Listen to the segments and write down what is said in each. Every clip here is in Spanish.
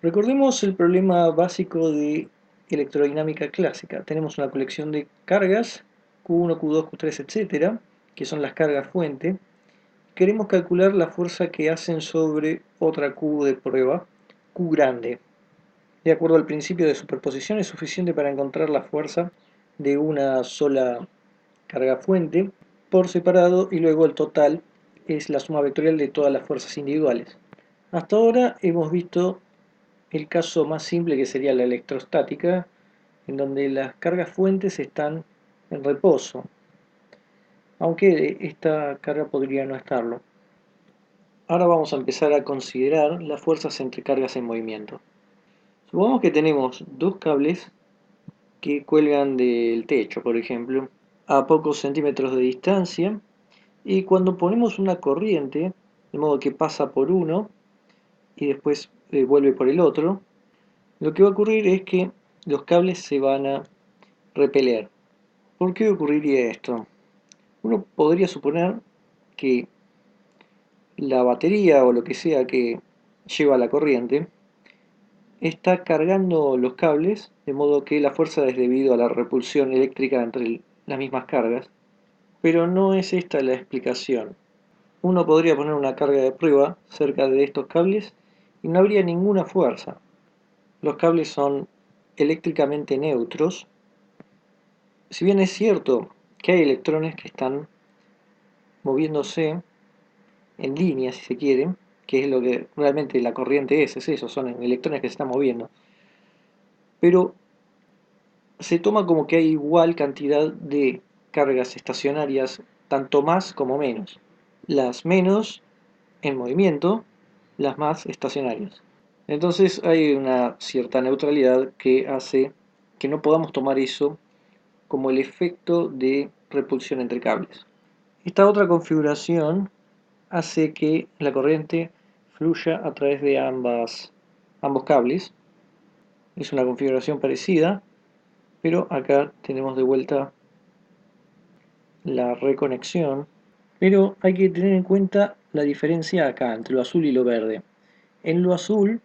Recordemos el problema básico de electrodinámica clásica. Tenemos una colección de cargas, Q1, Q2, Q3, etcétera, que son las cargas fuente. Queremos calcular la fuerza que hacen sobre otra Q de prueba, Q grande. De acuerdo al principio de superposición, es suficiente para encontrar la fuerza de una sola carga fuente por separado y luego el total es la suma vectorial de todas las fuerzas individuales. Hasta ahora hemos visto el caso más simple, que sería la electrostática, en donde las cargas fuentes están en reposo, aunque esta carga podría no estarlo. Ahora vamos a empezar a considerar las fuerzas entre cargas en movimiento. Supongamos que tenemos dos cables que cuelgan del techo, por ejemplo, a pocos centímetros de distancia, y cuando ponemos una corriente, de modo que pasa por uno y después vuelve por el otro, lo que va a ocurrir es que los cables se van a repeler. ¿Por qué ocurriría esto? Uno podría suponer que la batería o lo que sea que lleva la corriente está cargando los cables, de modo que la fuerza es debido a la repulsión eléctrica entre las mismas cargas, pero no es esta la explicación. Uno podría poner una carga de prueba cerca de estos cables y no habría ninguna fuerza. Los cables son eléctricamente neutros. Si bien es cierto que hay electrones que están moviéndose en línea, si se quiere, que es lo que realmente la corriente es eso, son electrones que se están moviendo, pero se toma como que hay igual cantidad de cargas estacionarias, tanto más como menos. Las menos en movimiento, las más estacionarias. Entonces hay una cierta neutralidad que hace que no podamos tomar eso como el efecto de repulsión entre cables. Esta otra configuración hace que la corriente fluya a través de ambos cables. Es una configuración parecida, pero acá tenemos de vuelta la reconexión. Pero hay que tener en cuenta la diferencia acá entre lo azul y lo verde. En lo azul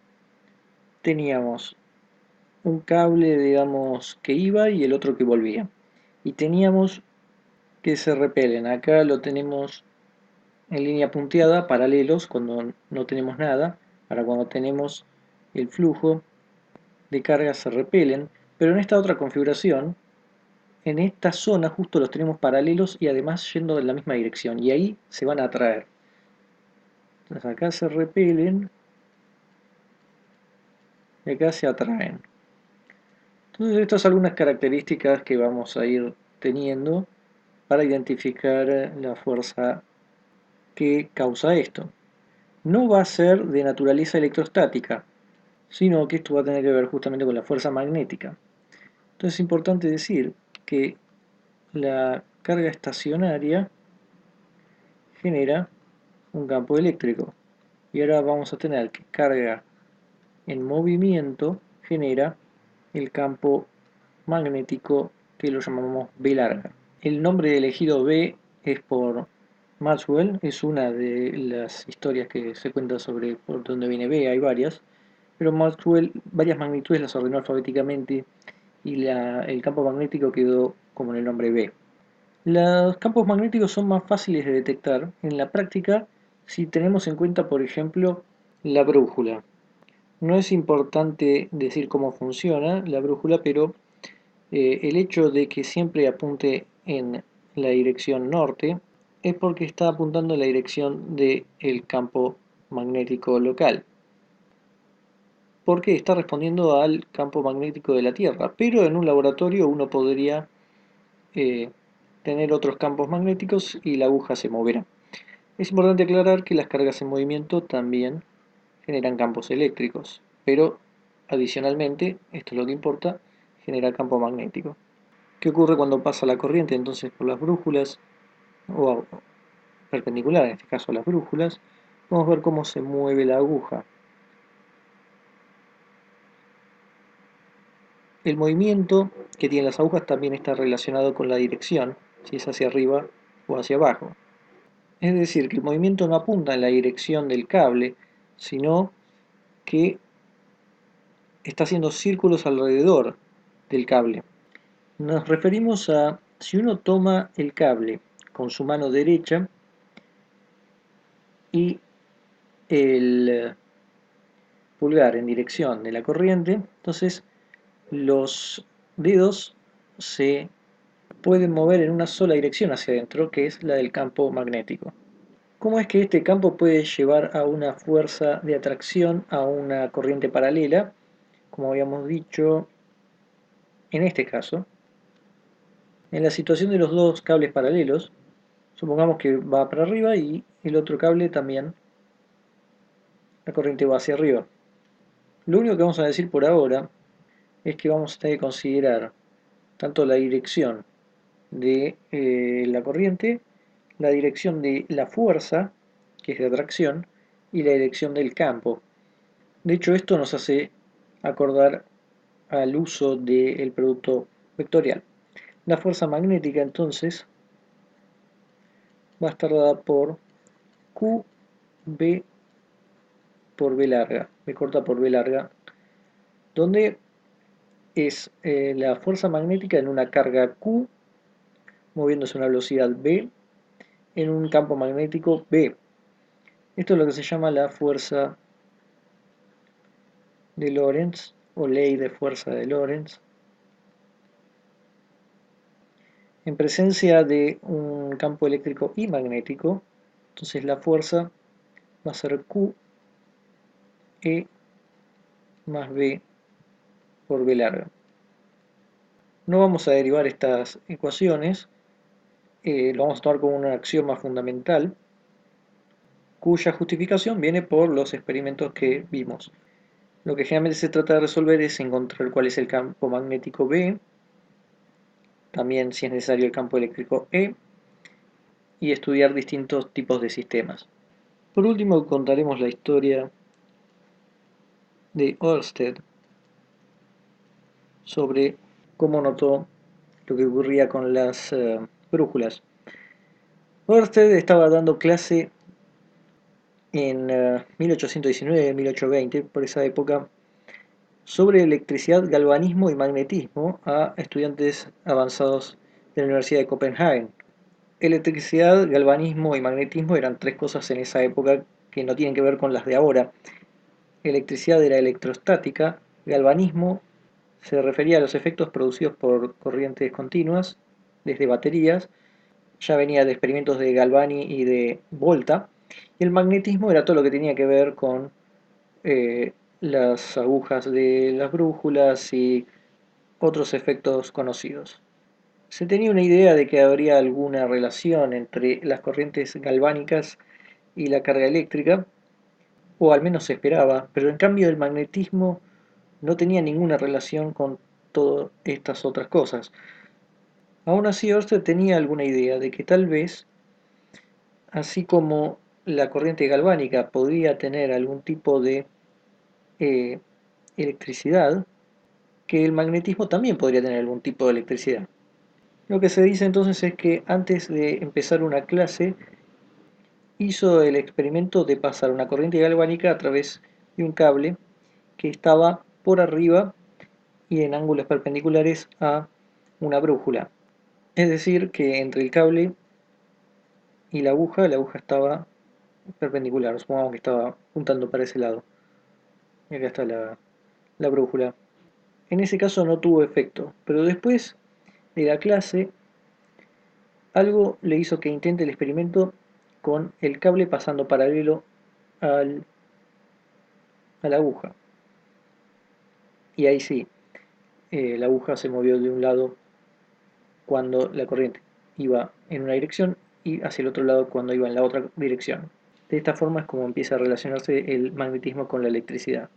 teníamos un cable, digamos, que iba y el otro que volvía. Y teníamos que se repelen. Acá lo tenemos en línea punteada, paralelos, cuando no tenemos nada. Para cuando tenemos el flujo de carga se repelen. Pero en esta otra configuración, en esta zona justo los tenemos paralelos y además yendo en la misma dirección. Y ahí se van a atraer. Entonces acá se repelen y acá se atraen. Entonces estas son algunas características que vamos a ir teniendo para identificar la fuerza que causa esto. No va a ser de naturaleza electrostática, sino que esto va a tener que ver justamente con la fuerza magnética. Entonces es importante decir que la carga estacionaria genera un campo eléctrico. Y ahora vamos a tener que carga en movimiento genera el campo magnético que lo llamamos B larga. El nombre elegido B es por Maxwell, es una de las historias que se cuenta sobre por dónde viene B, hay varias, pero Maxwell varias magnitudes las ordenó alfabéticamente y el campo magnético quedó como en el nombre B. Los campos magnéticos son más fáciles de detectar en la práctica si tenemos en cuenta, por ejemplo, la brújula. No es importante decir cómo funciona la brújula, pero el hecho de que siempre apunte en la dirección norte es porque está apuntando en la dirección del campo magnético local, porque está respondiendo al campo magnético de la Tierra, pero en un laboratorio uno podría eh, tener otros campos magnéticos y la aguja se moverá. Es importante aclarar que las cargas en movimiento también generan campos eléctricos, pero adicionalmente, esto es lo que importa, genera campo magnético. ¿Qué ocurre cuando pasa la corriente entonces por las brújulas o perpendicular, en este caso a las brújulas? Vamos a ver cómo se mueve la aguja. El movimiento que tienen las agujas también está relacionado con la dirección, si es hacia arriba o hacia abajo. Es decir, que el movimiento no apunta en la dirección del cable, sino que está haciendo círculos alrededor del cable. Nos referimos a si uno toma el cable con su mano derecha y el pulgar en dirección de la corriente, entonces los dedos se pueden mover en una sola dirección hacia adentro, que es la del campo magnético. ¿Cómo es que este campo puede llevar a una fuerza de atracción a una corriente paralela? Como habíamos dicho, en este caso, en la situación de los dos cables paralelos, supongamos que va para arriba y el otro cable también, la corriente va hacia arriba. Lo único que vamos a decir por ahora es que vamos a tener que considerar tanto la dirección de la corriente, la dirección de la fuerza, que es de atracción, y la dirección del campo. De hecho, esto nos hace acordar al uso del producto vectorial. La fuerza magnética entonces va a estar dada por QB por B larga, B corta por B larga, donde es la fuerza magnética en una carga Q moviéndose a una velocidad B en un campo magnético B. Esto es lo que se llama la fuerza de Lorentz o ley de fuerza de Lorentz. En presencia de un campo eléctrico y magnético, entonces la fuerza va a ser Q E más B por B larga. No vamos a derivar estas ecuaciones, lo vamos a tomar como un axioma fundamental, cuya justificación viene por los experimentos que vimos. Lo que generalmente se trata de resolver es encontrar cuál es el campo magnético B, también si es necesario el campo eléctrico E, y estudiar distintos tipos de sistemas. Por último contaremos la historia de Ørsted sobre cómo notó lo que ocurría con las brújulas. Ørsted estaba dando clase en 1819-1820, por esa época, sobre electricidad, galvanismo y magnetismo a estudiantes avanzados de la Universidad de Copenhague. Electricidad, galvanismo y magnetismo eran tres cosas en esa época que no tienen que ver con las de ahora. Electricidad era electrostática, galvanismo se refería a los efectos producidos por corrientes continuas desde baterías, ya venía de experimentos de Galvani y de Volta, y el magnetismo era todo lo que tenía que ver con las agujas de las brújulas y otros efectos conocidos. Se tenía una idea de que habría alguna relación entre las corrientes galvánicas y la carga eléctrica, o al menos se esperaba, pero en cambio el magnetismo no tenía ninguna relación con todas estas otras cosas. Aún así, Ørsted tenía alguna idea de que tal vez, así como la corriente galvánica podría tener algún tipo de eh, electricidad, que el magnetismo también podría tener algún tipo de electricidad. Lo que se dice entonces es que antes de empezar una clase hizo el experimento de pasar una corriente galvánica a través de un cable que estaba por arriba y en ángulos perpendiculares a una brújula. Es decir, que entre el cable y la aguja estaba perpendicular, supongamos que estaba puntando para ese lado. Y acá está la brújula. En ese caso no tuvo efecto, pero después de la clase algo le hizo que intente el experimento con el cable pasando paralelo al, a la aguja. Y ahí sí, la aguja se movió de un lado cuando la corriente iba en una dirección y hacia el otro lado cuando iba en la otra dirección. De esta forma es como empieza a relacionarse el magnetismo con la electricidad.